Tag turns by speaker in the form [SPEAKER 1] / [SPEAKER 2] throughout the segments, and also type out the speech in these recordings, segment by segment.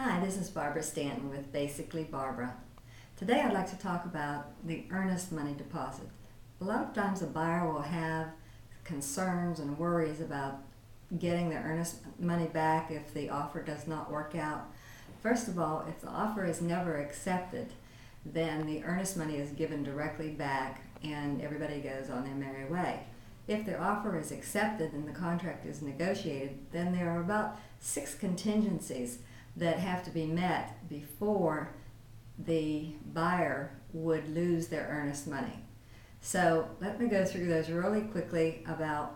[SPEAKER 1] Hi, this is Barbara Stanton with Basically Barbara. Today I'd like to talk about the earnest money deposit. A lot of times a buyer will have concerns and worries about getting their earnest money back if the offer does not work out. First of all, if the offer is never accepted, then the earnest money is given directly back and everybody goes on their merry way. If the offer is accepted and the contract is negotiated, then there are about 6 contingencies that have to be met before the buyer would lose their earnest money. So let me go through those really quickly about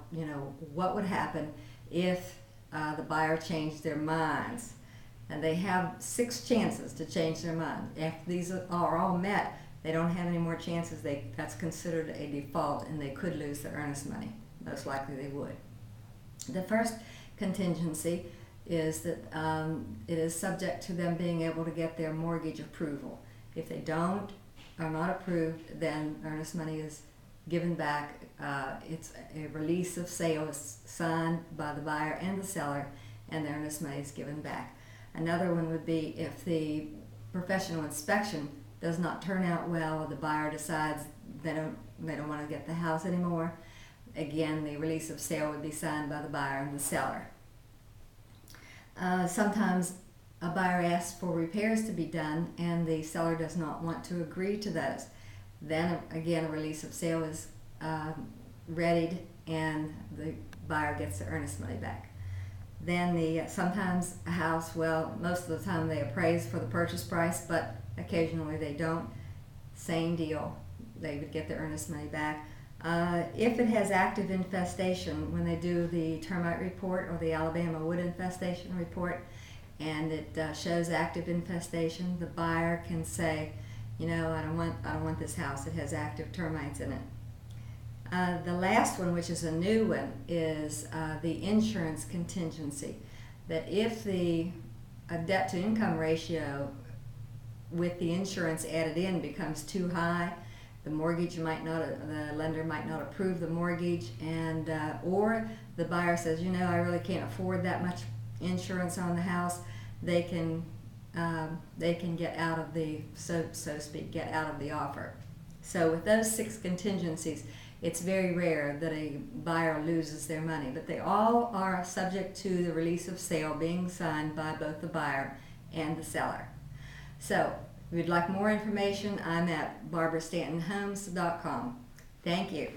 [SPEAKER 1] what would happen if the buyer changed their minds. And they have 6 chances to change their mind. If these are all met, they don't have any more chances. That's considered a default and they could lose their earnest money. Most likely they would. The first contingency is that it is subject to them being able to get their mortgage approval. If they are not approved, then earnest money is given back. It's a release of sale is signed by the buyer and the seller, and the earnest money is given back. Another one would be if the professional inspection does not turn out well, or the buyer decides they don't want to get the house anymore. Again, the release of sale would be signed by the buyer and the seller. Sometimes a buyer asks for repairs to be done and the seller does not want to agree to those. Then again, a release of sale is readied and the buyer gets the earnest money back. Then sometimes a house, well, most of the time they appraise for the purchase price, but occasionally they don't. Same deal. They would get the earnest money back. If it has active infestation, when they do the termite report or the Alabama wood infestation report, and it shows active infestation, the buyer can say, I don't want this house. It has active termites in it. The last one, which is a new one, is the insurance contingency. That if the debt to income ratio with the insurance added in becomes too high, the lender might not approve the mortgage, and or the buyer says, I really can't afford that much insurance on the house. They can get out of the so to speak, get out of the offer. So with those 6 contingencies, it's very rare that a buyer loses their money, but they all are subject to the release of sale being signed by both the buyer and the seller. So if you'd like more information, I'm at barbarastantonhomes.com. Thank you.